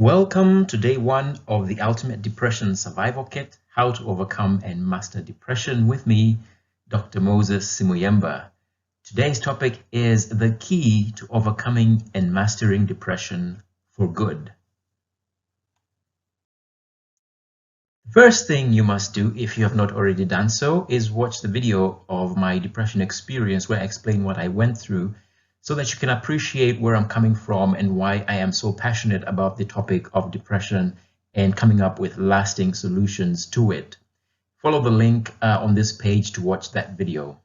Welcome to day one of the Ultimate Depression Survival Kit, How to Overcome and Master Depression with me, Dr. Moses Simuyemba. Today's topic is the key to overcoming and mastering depression for good. The first thing you must do, if you have not already done so, is watch the video of my depression experience where I explain what I went through so that you can appreciate where I'm coming from and why I am so passionate about the topic of depression and coming up with lasting solutions to it. Follow the link on this page to watch that video.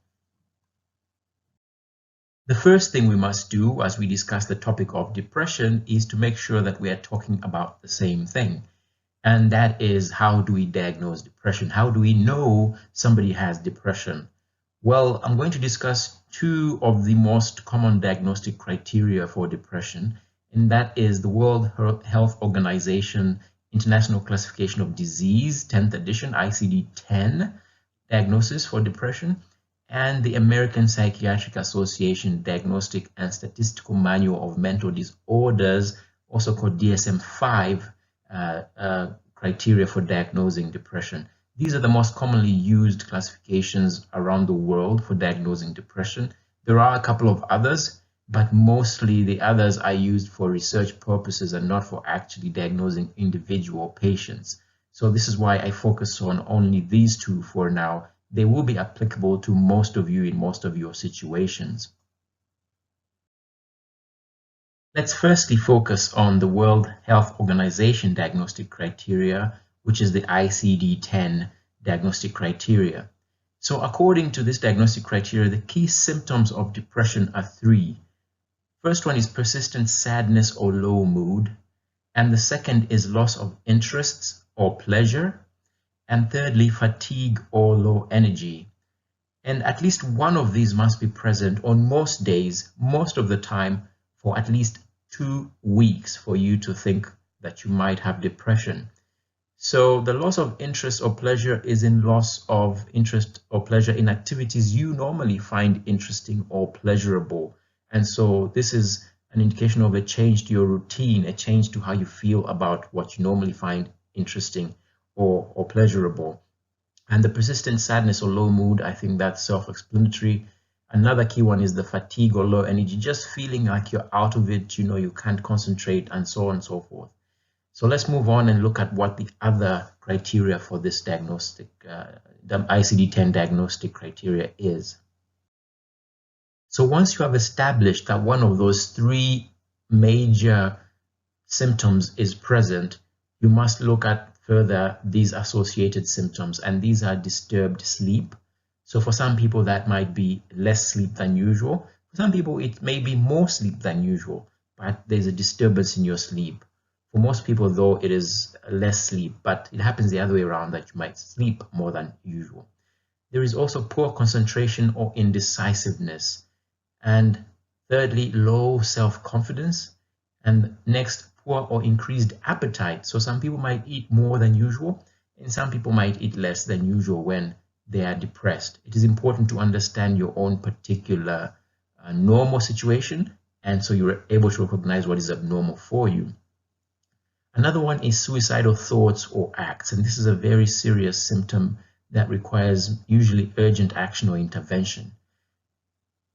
The first thing we must do as we discuss the topic of depression is to make sure that we are talking about the same thing. And that is, how do we diagnose depression? How do we know somebody has depression? Well, I'm going to discuss two of the most common diagnostic criteria for depression, and that is the World Health Organization International Classification of Disease, 10th edition, ICD-10, diagnosis for depression, and the American Psychiatric Association Diagnostic and Statistical Manual of Mental Disorders, also called DSM-5, criteria for diagnosing depression. These are the most commonly used classifications around the world for diagnosing depression. There are a couple of others, but mostly the others are used for research purposes and not for actually diagnosing individual patients. So this is why I focus on only these two for now. They will be applicable to most of you in most of your situations. Let's firstly focus on the World Health Organization diagnostic criteria, which is the ICD-10 diagnostic criteria. So according to this diagnostic criteria, the key symptoms of depression are three. First one is persistent sadness or low mood, and the second is loss of interests or pleasure, and thirdly, fatigue or low energy. And at least one of these must be present on most days, most of the time, for at least 2 weeks for you to think that you might have depression. So the loss of interest or pleasure is in loss of interest or pleasure in activities you normally find interesting or pleasurable. And so this is an indication of a change to your routine, a change to how you feel about what you normally find interesting or pleasurable. And the persistent sadness or low mood, I think that's self-explanatory. Another key one is the fatigue or low energy, just feeling like you're out of it, you can't concentrate, and so on and so forth. So let's move on and look at what the other criteria for this diagnostic, the ICD-10 diagnostic criteria is. So once you have established that one of those three major symptoms is present, you must look at further these associated symptoms, and these are disturbed sleep. So for some people that might be less sleep than usual. For some people it may be more sleep than usual, but there's a disturbance in your sleep. For most people though, it is less sleep, but it happens the other way around, that you might sleep more than usual. There is also poor concentration or indecisiveness. And thirdly, low self-confidence. And next, poor or increased appetite. So some people might eat more than usual, and some people might eat less than usual when they are depressed. It is important to understand your own particular normal situation, and so you're able to recognize what is abnormal for you. Another one is suicidal thoughts or acts, and this is a very serious symptom that requires usually urgent action or intervention.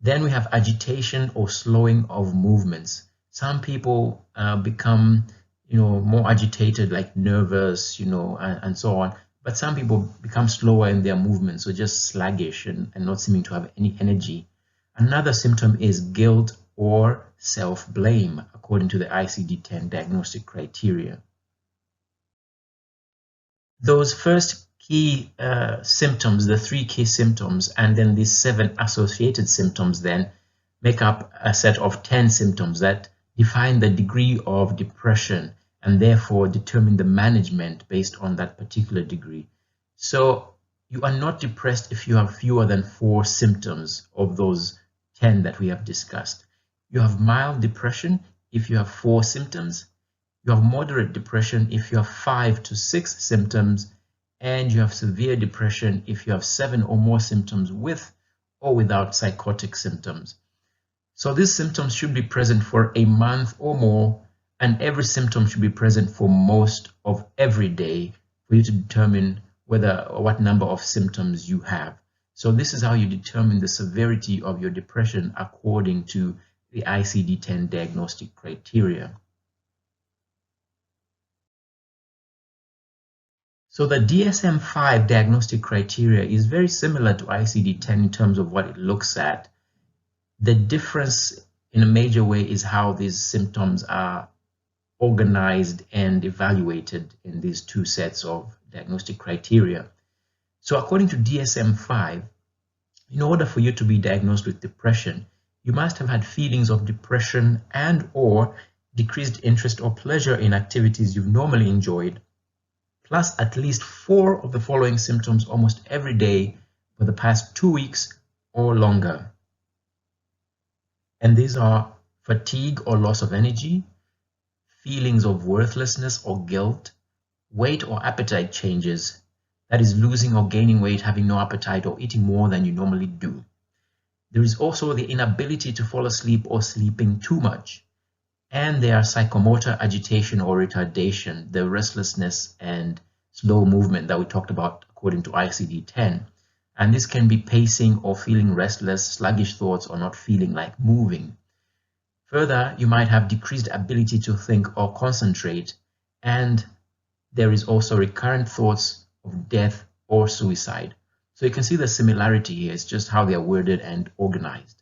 Then we have agitation or slowing of movements. Some people become more agitated, like nervous, and so on. But some people become slower in their movements, so just sluggish and not seeming to have any energy. Another symptom is guilt or self-blame, according to the ICD-10 diagnostic criteria. Those first key symptoms, the three key symptoms, and then these 7 associated symptoms then make up a set of 10 symptoms that define the degree of depression and therefore determine the management based on that particular degree. So you are not depressed if you have fewer than 4 symptoms of those 10 that we have discussed. You have mild depression if you have 4 symptoms. You have moderate depression if you have 5 to 6 symptoms. And you have severe depression if you have 7 or more symptoms with or without psychotic symptoms. So these symptoms should be present for a month or more and every symptom should be present for most of every day for you to determine whether or what number of symptoms you have. So this is how you determine the severity of your depression according to the ICD-10 diagnostic criteria. So the DSM-5 diagnostic criteria is very similar to ICD-10 in terms of what it looks at. The difference in a major way is how these symptoms are organized and evaluated in these two sets of diagnostic criteria. So according to DSM-5, in order for you to be diagnosed with depression, you must have had feelings of depression and/or decreased interest or pleasure in activities you've normally enjoyed, plus at least 4 of the following symptoms almost every day for the past 2 weeks or longer. And these are fatigue or loss of energy, feelings of worthlessness or guilt, weight or appetite changes, that is losing or gaining weight, having no appetite, or eating more than you normally do. There is also the inability to fall asleep or sleeping too much. And there are psychomotor agitation or retardation, the restlessness and slow movement that we talked about according to ICD-10. And this can be pacing or feeling restless, sluggish thoughts, or not feeling like moving. Further, you might have decreased ability to think or concentrate, and there is also recurrent thoughts of death or suicide. So you can see the similarity here. It's just how they are worded and organized.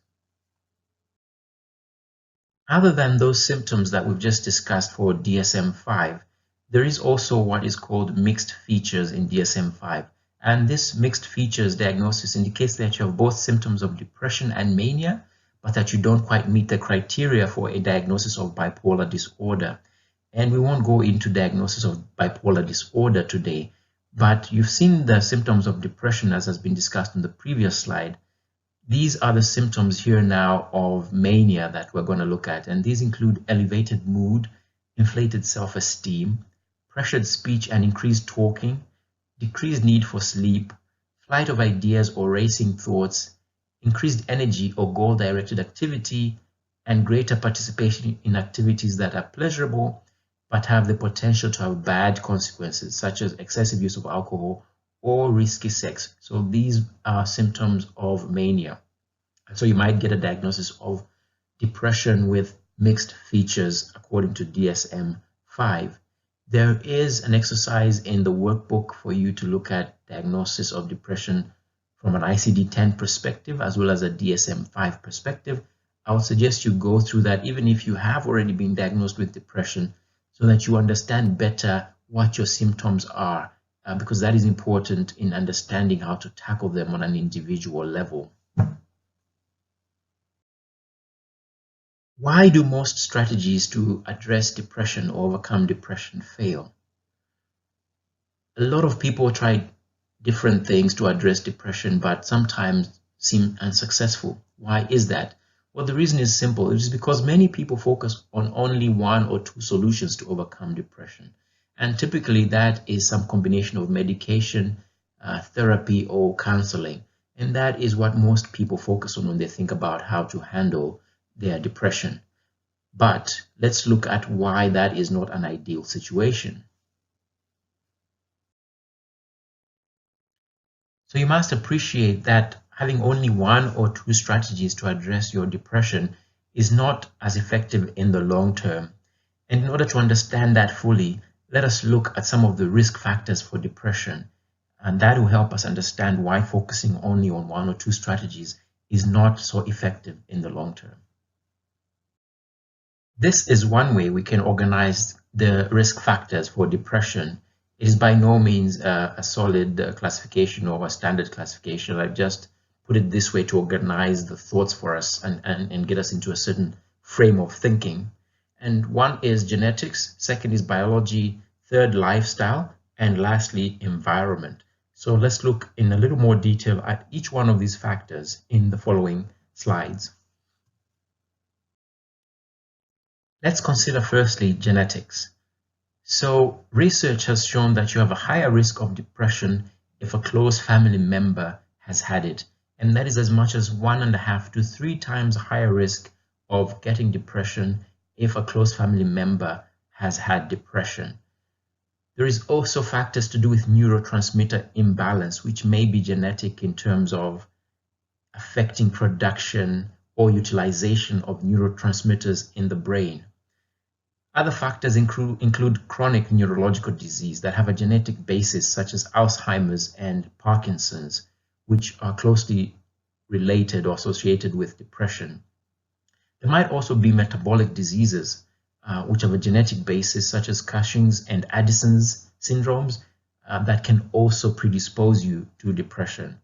Other than those symptoms that we've just discussed for DSM-5, there is also what is called mixed features in DSM-5. And this mixed features diagnosis indicates that you have both symptoms of depression and mania, but that you don't quite meet the criteria for a diagnosis of bipolar disorder. And we won't go into diagnosis of bipolar disorder today, but you've seen the symptoms of depression as has been discussed in the previous slide. These are the symptoms here now of mania that we're going to look at, and these include elevated mood, inflated self-esteem, pressured speech and increased talking, decreased need for sleep, flight of ideas or racing thoughts, increased energy or goal-directed activity, and greater participation in activities that are pleasurable but have the potential to have bad consequences, such as excessive use of alcohol or risky sex. So these are symptoms of mania. So you might get a diagnosis of depression with mixed features according to DSM-5. There is an exercise in the workbook for you to look at diagnosis of depression from an ICD-10 perspective as well as a DSM-5 perspective. I would suggest you go through that even if you have already been diagnosed with depression, so that you understand better what your symptoms are, because that is important in understanding how to tackle them on an individual level. Why do most strategies to address depression or overcome depression fail? A lot of people try different things to address depression, but sometimes seem unsuccessful. Why is that? Well, the reason is simple. It is because many people focus on only 1 or 2 solutions to overcome depression. And typically that is some combination of medication, therapy, or counseling. And that is what most people focus on when they think about how to handle their depression. But let's look at why that is not an ideal situation. So you must appreciate that having only 1 or 2 strategies to address your depression is not as effective in the long term. And in order to understand that fully, let us look at some of the risk factors for depression. And that will help us understand why focusing only on 1 or 2 strategies is not so effective in the long term. This is one way we can organize the risk factors for depression. It is by no means a solid classification or a standard classification. I've just put it this way to organize the thoughts for us and get us into a certain frame of thinking. And one is genetics, second is biology, third lifestyle, and lastly environment. So let's look in a little more detail at each one of these factors in the following slides. Let's consider firstly genetics. So research has shown that you have a higher risk of depression if a close family member has had it, and that is as much as 1.5 to 3 times higher risk of getting depression if a close family member has had depression. There is also factors to do with neurotransmitter imbalance, which may be genetic in terms of affecting production or utilization of neurotransmitters in the brain. Other factors include chronic neurological disease that have a genetic basis, such as Alzheimer's and Parkinson's, which are closely related or associated with depression. There might also be metabolic diseases, which have a genetic basis, such as Cushing's and Addison's syndromes, that can also predispose you to depression.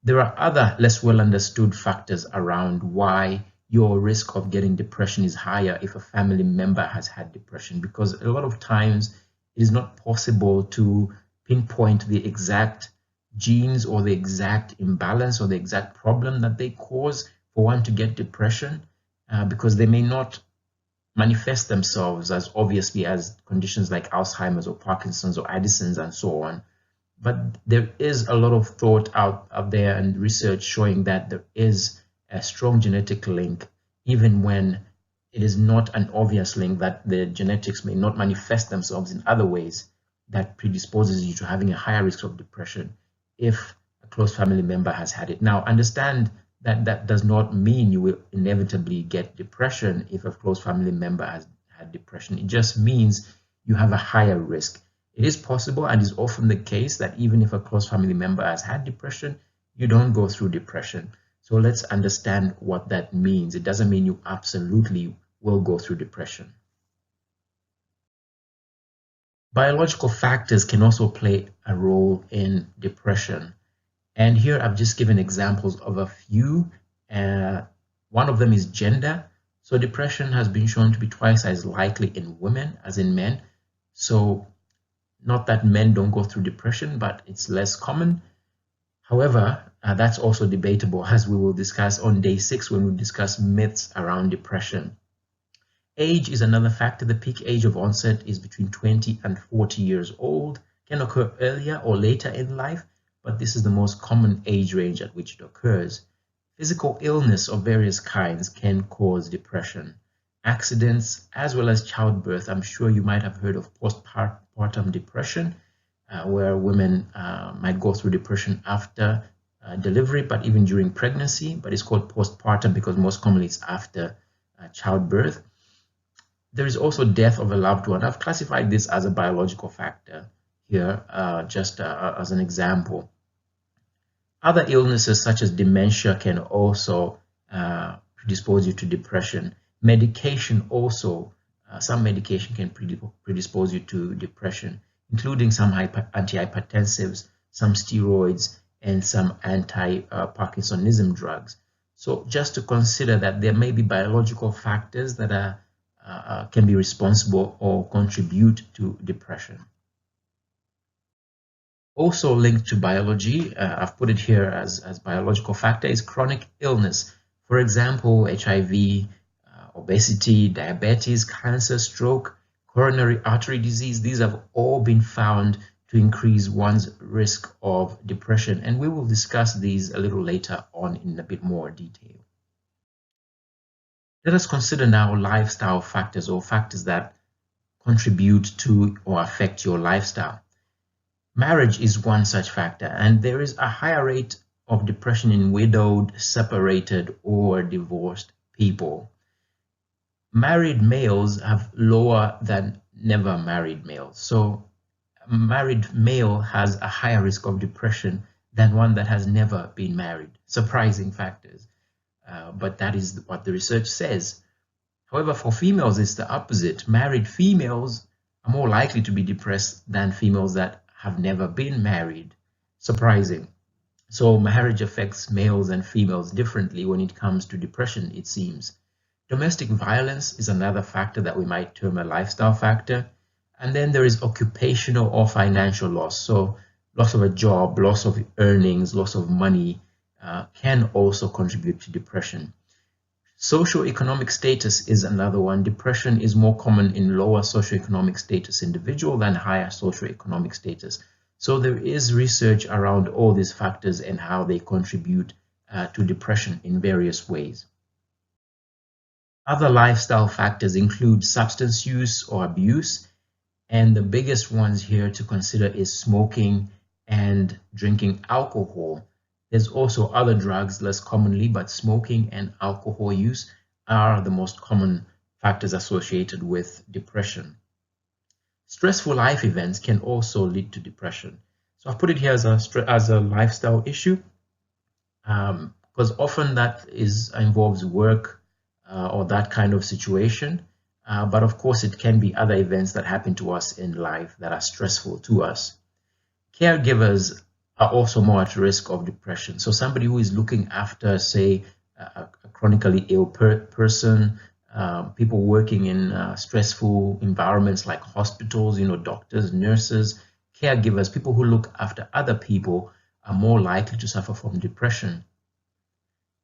There are other less well understood factors around why your risk of getting depression is higher if a family member has had depression, because a lot of times it is not possible to pinpoint the exact genes or the exact imbalance or the exact problem that they cause for one to get depression, because they may not manifest themselves as obviously as conditions like Alzheimer's or Parkinson's or Addison's and so on. But there is a lot of thought out there and research showing that there is a strong genetic link, even when it is not an obvious link, that the genetics may not manifest themselves in other ways that predisposes you to having a higher risk of depression if a close family member has had it. Now, understand that that does not mean you will inevitably get depression if a close family member has had depression. It just means you have a higher risk. It is possible and is often the case that even if a close family member has had depression, you don't go through depression. So let's understand what that means. It doesn't mean you absolutely will go through depression. Biological factors can also play a role in depression. And here I've just given examples of a few. One of them is gender. So depression has been shown to be twice as likely in women as in men. So not that men don't go through depression, but it's less common. However, that's also debatable, as we will discuss on day 6 when we discuss myths around depression. Age is another factor. The peak age of onset is between 20 and 40 years old. Can occur earlier or later in life, but this is the most common age range at which it occurs. Physical illness of various kinds can cause depression. Accidents as well as childbirth. I'm sure you might have heard of postpartum depression, where women might go through depression after delivery, but even during pregnancy. But it's called postpartum because most commonly it's after childbirth. There is also death of a loved one. I've classified this as a biological factor here, just as an example. Other illnesses such as dementia can also predispose you to depression. Medication also, some medication can predispose you to depression, including some antihypertensives, some steroids, and some anti-Parkinsonism drugs. So just to consider that there may be biological factors that can be responsible or contribute to depression. Also linked to biology, I've put it here as biological factor, is chronic illness. For example, HIV, obesity, diabetes, cancer, stroke, coronary artery disease. These have all been found to increase one's risk of depression, and we will discuss these a little later on in a bit more detail. Let us consider now lifestyle factors, or factors that contribute to or affect your lifestyle. Marriage is one such factor, and there is a higher rate of depression in widowed, separated, or divorced people. Married males have lower than never married males. So a married male has a higher risk of depression than one that has never been married. Surprising factors, but that is what the research says. However, for females, it's the opposite. Married females are more likely to be depressed than females that have never been married. Surprising. So marriage affects males and females differently when it comes to depression, it seems. Domestic violence is another factor that we might term a lifestyle factor. And then there is occupational or financial loss. So loss of a job, loss of earnings, loss of money can also contribute to depression. Socioeconomic status is another one. Depression is more common in lower socioeconomic status individual than higher socioeconomic status. So there is research around all these factors and how they contribute to depression in various ways. Other lifestyle factors include substance use or abuse, and the biggest ones here to consider is smoking and drinking alcohol. There's also other drugs less commonly, but smoking and alcohol use are the most common factors associated with depression. Stressful life events can also lead to depression. So I've put it here as a lifestyle issue, because often that involves work or that kind of situation. But of course, it can be other events that happen to us in life that are stressful to us. Caregivers are also more at risk of depression. So somebody who is looking after, say, a chronically ill person, people working in stressful environments like hospitals, doctors, nurses, caregivers, people who look after other people are more likely to suffer from depression.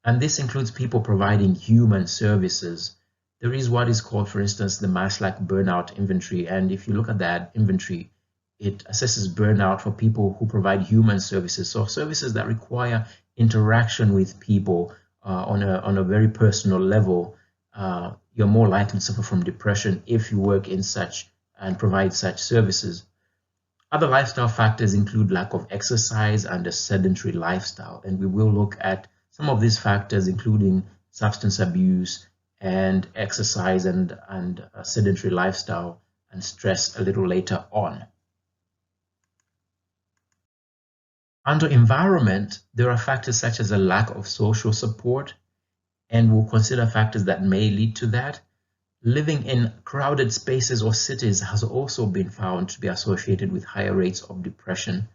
And this includes people providing human services. There is what is called, for instance, the Maslach burnout inventory. And if you look at that inventory, it assesses burnout for people who provide human services. So services that require interaction with people on a very personal level. You're more likely to suffer from depression if you work in such and provide such services. Other lifestyle factors include lack of exercise and a sedentary lifestyle. And we will look at some of these factors, including substance abuse and exercise and a sedentary lifestyle and stress a little later on. Under environment, there are factors such as a lack of social support, and we'll consider factors that may lead to that. Living in crowded spaces or cities has also been found to be associated with higher rates of depression.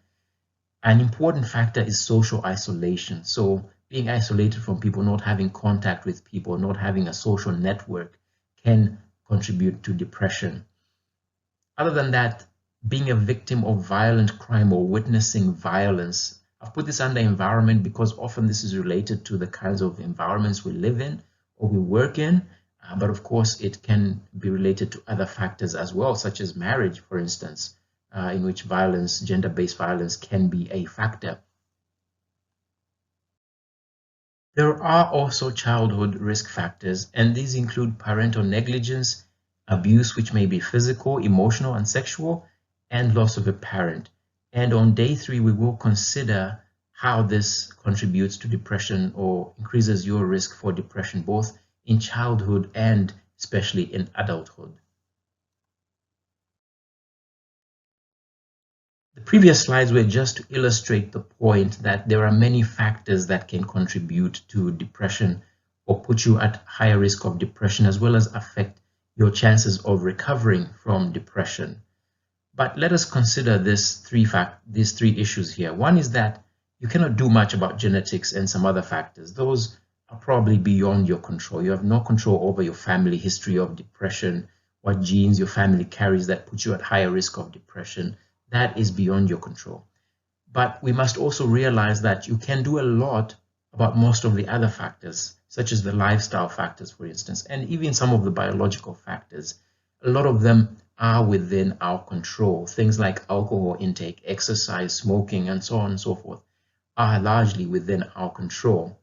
An important factor is social isolation. So being isolated from people, not having contact with people, not having a social network can contribute to depression. Other than that, being a victim of violent crime or witnessing violence. I've put this under environment because often this is related to the kinds of environments we live in or we work in. But of course, it can be related to other factors as well, such as marriage, for instance, in which violence, gender-based violence, can be a factor. There are also childhood risk factors, and these include parental negligence, abuse, which may be physical, emotional, and sexual, and loss of a parent. And on day 3, we will consider how this contributes to depression or increases your risk for depression, both in childhood and especially in adulthood. The previous slides were just to illustrate the point that there are many factors that can contribute to depression or put you at higher risk of depression, as well as affect your chances of recovering from depression. But let us consider these three issues here. One is that you cannot do much about genetics and some other factors. Those are probably beyond your control. You have no control over your family history of depression, what genes your family carries that put you at higher risk of depression. That is beyond your control. But we must also realize that you can do a lot about most of the other factors, such as the lifestyle factors, for instance, and even some of the biological factors. A lot of them are within our control. Things like alcohol intake, exercise, smoking, and so on and so forth are largely within our control.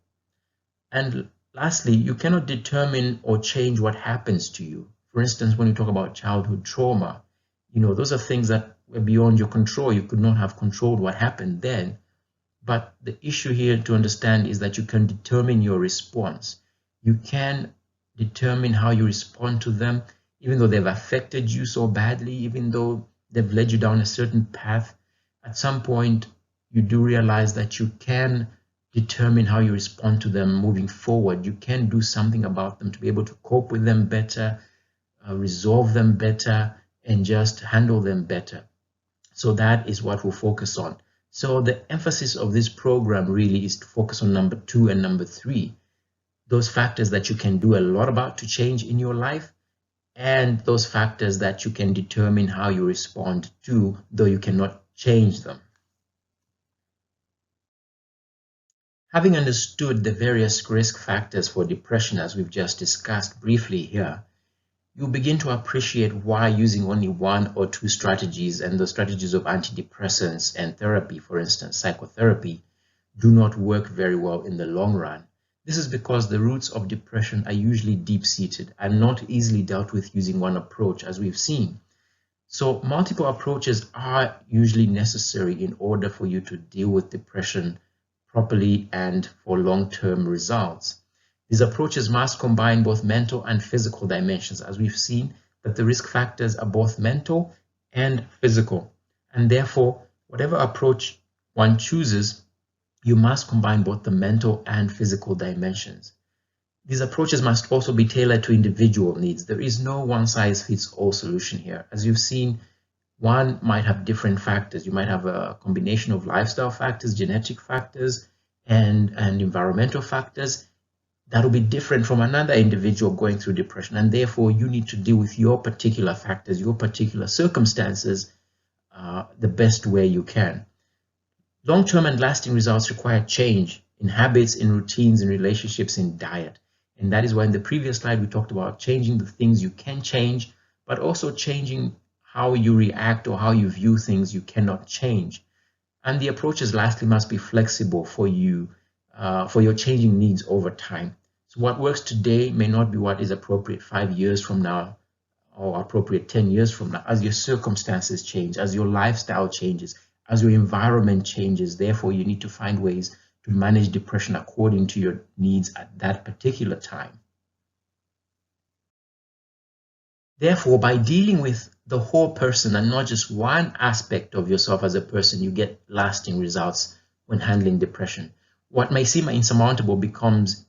And lastly, you cannot determine or change what happens to you. For instance, when you talk about childhood trauma, those are things that were beyond your control. You could not have controlled what happened then. But the issue here to understand is that you can determine your response. You can determine how you respond to them, even though they've affected you so badly, even though they've led you down a certain path. At some point, you do realize that you can determine how you respond to them moving forward. You can do something about them to be able to cope with them better, resolve them better, and just handle them better. So that is what we'll focus on. So the emphasis of this program really is to focus on number 2 and number 3, those factors that you can do a lot about to change in your life, and those factors that you can determine how you respond to, though you cannot change them. Having understood the various risk factors for depression, as we've just discussed briefly here, you'll begin to appreciate why using only 1 or 2 strategies, and the strategies of antidepressants and therapy, for instance, psychotherapy, do not work very well in the long run. This is because the roots of depression are usually deep-seated and not easily dealt with using one approach, as we've seen. So multiple approaches are usually necessary in order for you to deal with depression properly and for long-term results. These approaches must combine both mental and physical dimensions, as we've seen that the risk factors are both mental and physical. And therefore, whatever approach one chooses, you must combine both the mental and physical dimensions. These approaches must also be tailored to individual needs. There is no one-size-fits-all solution here. As you've seen, one might have different factors. You might have a combination of lifestyle factors, genetic factors, and environmental factors that will be different from another individual going through depression. And therefore, you need to deal with your particular factors, your particular circumstances, the best way you can. Long-term and lasting results require change in habits, in routines, in relationships, in diet. And that is why in the previous slide we talked about changing the things you can change, but also changing how you react or how you view things you cannot change. And the approaches lastly must be flexible for you, for your changing needs over time. So what works today may not be what is appropriate 5 years from now or appropriate 10 years from now, as your circumstances change, as your lifestyle changes, as your environment changes. Therefore, you need to find ways to manage depression according to your needs at that particular time. Therefore, by dealing with the whole person and not just one aspect of yourself as a person, you get lasting results when handling depression. What may seem insurmountable becomes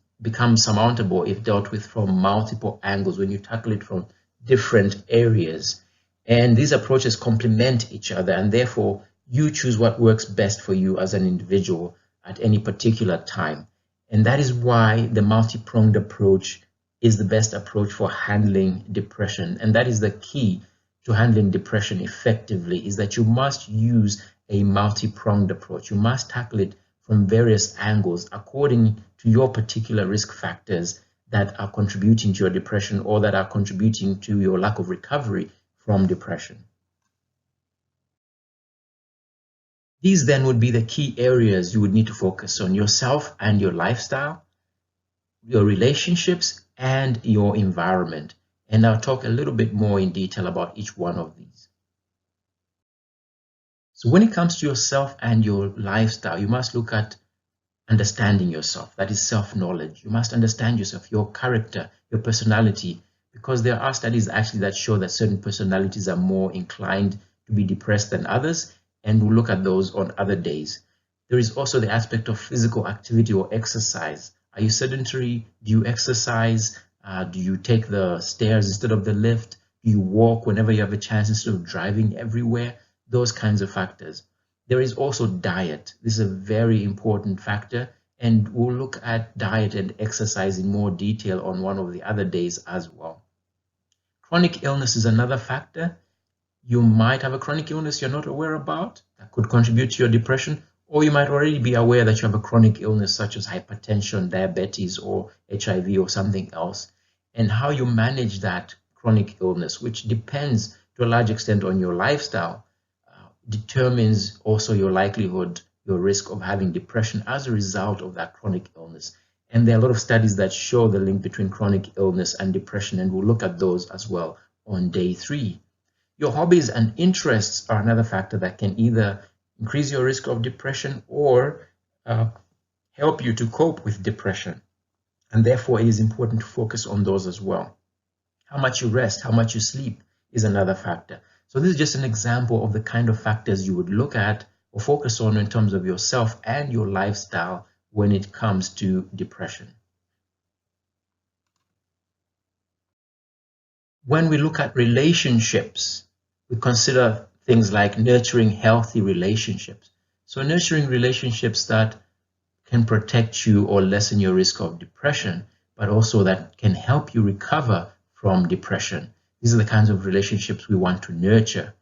surmountable if dealt with from multiple angles, when you tackle it from different areas. And these approaches complement each other, and therefore you choose what works best for you as an individual at any particular time. And that is why the multi-pronged approach is the best approach for handling depression. And that is the key to handling depression effectively, is that you must use a multi-pronged approach. You must tackle it from various angles according to your particular risk factors that are contributing to your depression or that are contributing to your lack of recovery from depression. These then would be the key areas you would need to focus on: yourself and your lifestyle, your relationships, and your environment. And I'll talk a little bit more in detail about each one of these. So when it comes to yourself and your lifestyle, you must look at understanding yourself. That is self-knowledge. You must understand yourself, your character, your personality, because there are studies actually that show that certain personalities are more inclined to be depressed than others, and we'll look at those on other days. There is also the aspect of physical activity or exercise. Are you sedentary? Do you exercise? Do you take the stairs instead of the lift? Do you walk whenever you have a chance instead of driving everywhere? Those kinds of factors. There is also diet. This is a very important factor, and we'll look at diet and exercise in more detail on one of the other days as well. Chronic illness is another factor. You might have a chronic illness you're not aware about that could contribute to your depression, or you might already be aware that you have a chronic illness such as hypertension, diabetes, or HIV or something else, and how you manage that chronic illness, which depends to a large extent on your lifestyle, determines also your likelihood, your risk of having depression as a result of that chronic illness. And there are a lot of studies that show the link between chronic illness and depression, and we'll look at those as well on day 3. Your hobbies and interests are another factor that can either increase your risk of depression or help you to cope with depression. And therefore, it is important to focus on those as well. How much you rest, how much you sleep is another factor. So this is just an example of the kind of factors you would look at or focus on in terms of yourself and your lifestyle when it comes to depression. When we look at relationships, we consider things like nurturing healthy relationships. So nurturing relationships that can protect you or lessen your risk of depression, but also that can help you recover from depression. These are the kinds of relationships we want to nurture.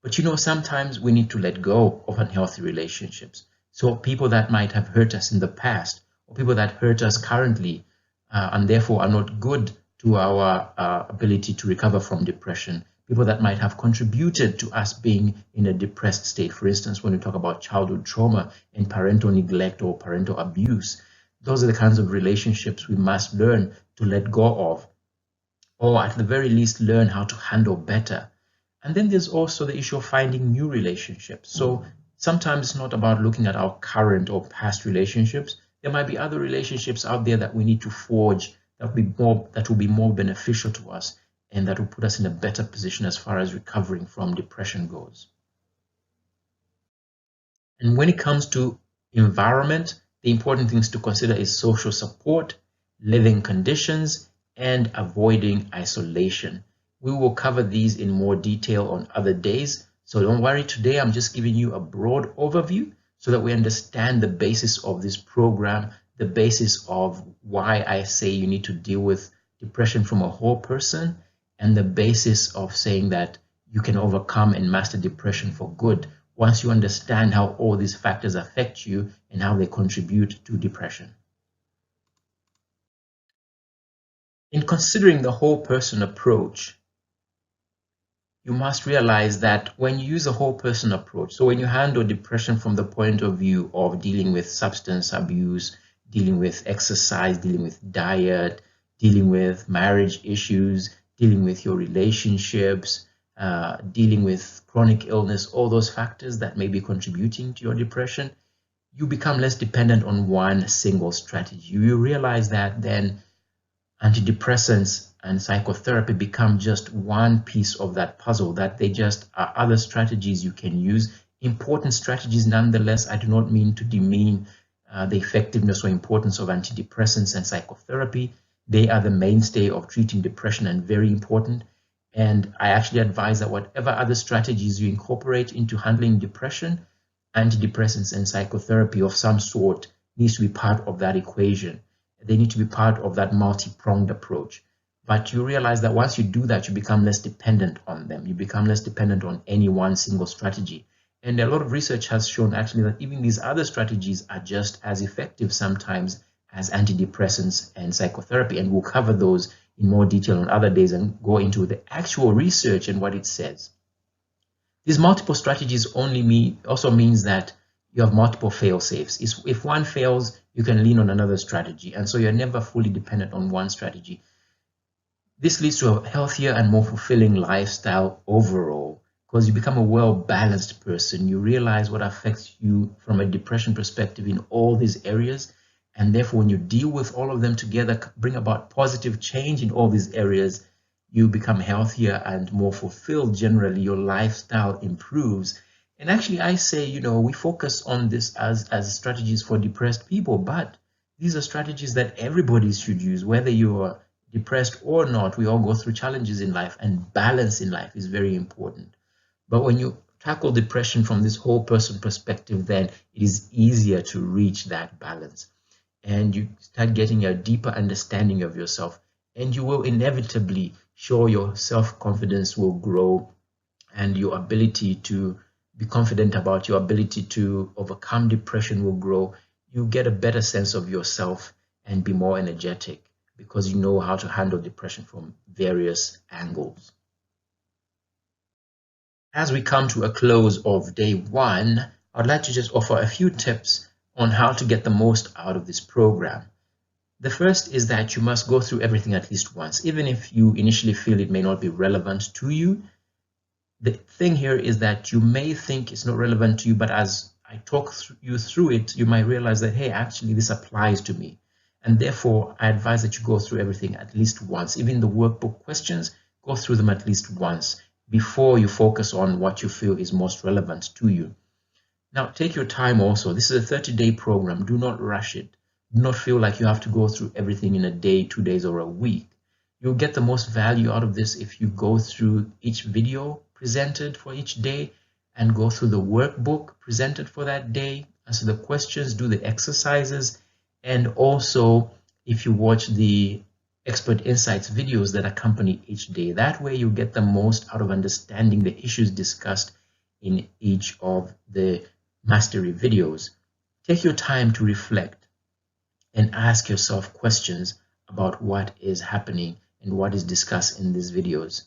But sometimes we need to let go of unhealthy relationships. So people that might have hurt us in the past, or people that hurt us currently, and therefore are not good to our ability to recover from depression. People that might have contributed to us being in a depressed state. For instance, when we talk about childhood trauma and parental neglect or parental abuse, Those are the kinds of relationships we must learn to let go of, or at the very least learn how to handle better. And then there's also the issue of finding new relationships. So sometimes it's not about looking at our current or past relationships. There might be other relationships out there that we need to forge that will be more beneficial to us and that will put us in a better position as far as recovering from depression goes. And when it comes to environment, the important things to consider is social support, living conditions, and avoiding isolation. We will cover these in more detail on other days, so don't worry. Today I'm just giving you a broad overview so that we understand the basis of this program, the basis of why I say you need to deal with depression from a whole person, and the basis of saying that you can overcome and master depression for good once you understand how all these factors affect you and how they contribute to depression. In considering the whole person approach, you must realize that when you use a whole person approach, so when you handle depression from the point of view of dealing with substance abuse, dealing with exercise, dealing with diet, dealing with marriage issues, dealing with your relationships, dealing with chronic illness, all those factors that may be contributing to your depression, you become less dependent on one single strategy. You realize that then antidepressants and psychotherapy become just one piece of that puzzle, that they just are other strategies you can use, important strategies nonetheless. I do not mean to demean the effectiveness or importance of antidepressants and psychotherapy. They are the mainstay of treating depression and very important. And I actually advise that whatever other strategies you incorporate into handling depression, antidepressants and psychotherapy of some sort needs to be part of that equation. They need to be part of that multi-pronged approach. But you realize that once you do that, you become less dependent on them. You become less dependent on any one single strategy. And a lot of research has shown actually that even these other strategies are just as effective sometimes as antidepressants and psychotherapy. And we'll cover those in more detail on other days and go into the actual research and what it says. These multiple strategies also means that you have multiple fail-safes. If one fails, you can lean on another strategy. And so you're never fully dependent on one strategy. This leads to a healthier and more fulfilling lifestyle overall, because you become a well-balanced person. You realize what affects you from a depression perspective in all these areas. And therefore, when you deal with all of them together, bring about positive change in all these areas, you become healthier and more fulfilled. Generally, your lifestyle improves. And actually, I say, we focus on this as strategies for depressed people, but these are strategies that everybody should use, whether you are depressed or not. We all go through challenges in life, and balance in life is very important. But when you tackle depression from this whole person perspective, then it is easier to reach that balance. And you start getting a deeper understanding of yourself, and you will inevitably show your self-confidence will grow, and your ability to be confident about your ability to overcome depression will grow. You get a better sense of yourself and be more energetic because you know how to handle depression from various angles. As we come to a close of day one, I'd like to just offer a few tips on how to get the most out of this program. The first is that you must go through everything at least once, even if you initially feel it may not be relevant to you. The thing here is that you may think it's not relevant to you, but as I talk you through it, you might realize that, hey, actually this applies to me. And therefore, I advise that you go through everything at least once. Even the workbook questions, go through them at least once before you focus on what you feel is most relevant to you. Now, take your time also. This is a 30-day program. Do not rush it. Do not feel like you have to go through everything in a day, 2 days, or a week. You'll get the most value out of this if you go through each video presented for each day and go through the workbook presented for that day, answer the questions, do the exercises, and also if you watch the expert insights videos that accompany each day. That way you get the most out of understanding the issues discussed in each of the mastery videos. Take your time to reflect and ask yourself questions about what is happening and what is discussed in these videos.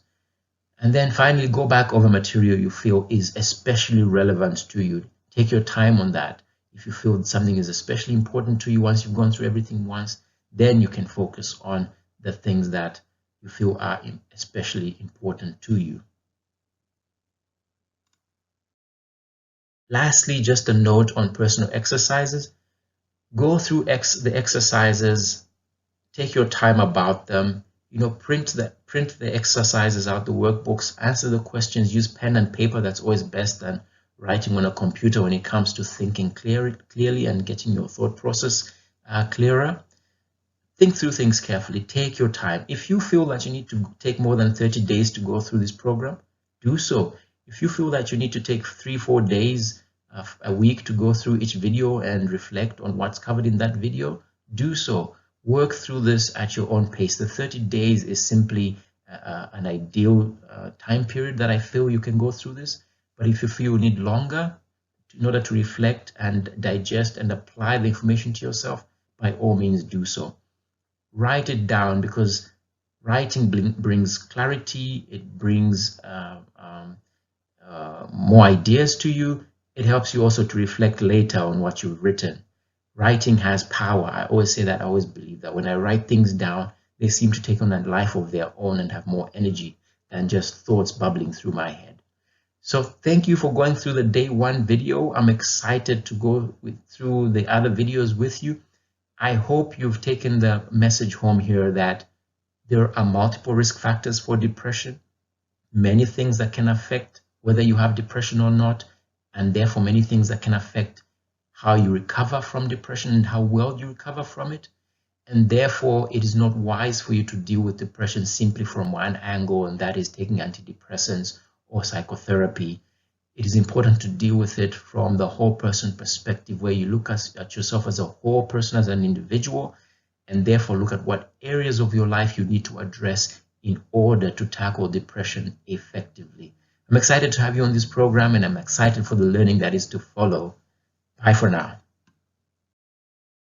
And then finally, go back over material you feel is especially relevant to you. Take your time on that. If you feel something is especially important to you once you've gone through everything once, then you can focus on the things that you feel are especially important to you. Lastly, just a note on personal exercises. Go through the exercises, take your time about them, print the exercises out, the workbooks, answer the questions, use pen and paper. That's always best than writing on a computer when it comes to thinking clearly and getting your thought process clearer. Think through things carefully. Take your time. If you feel that you need to take more than 30 days to go through this program, do so. If you feel that you need to take 3-4 days, a week to go through each video and reflect on what's covered in that video, do so. Work through this at your own pace. The 30 days is simply an ideal time period that I feel you can go through this. But if you feel you need longer in order to reflect and digest and apply the information to yourself, by all means do so. Write it down, because writing brings clarity, it brings more ideas to you. It helps you also to reflect later on what you've written. Writing has power. I always say that. I always believe that when I write things down, they seem to take on a life of their own and have more energy than just thoughts bubbling through my head. So thank you for going through the day 1 video. I'm excited to go through the other videos with you. I hope you've taken the message home here that there are multiple risk factors for depression, many things that can affect whether you have depression or not, and therefore many things that can affect how you recover from depression and how well you recover from it. And therefore, it is not wise for you to deal with depression simply from one angle, and that is taking antidepressants or psychotherapy. It is important to deal with it from the whole person perspective, where you look at yourself as a whole person, as an individual, and therefore look at what areas of your life you need to address in order to tackle depression effectively. I'm excited to have you on this program, and I'm excited for the learning that is to follow. Bye for now.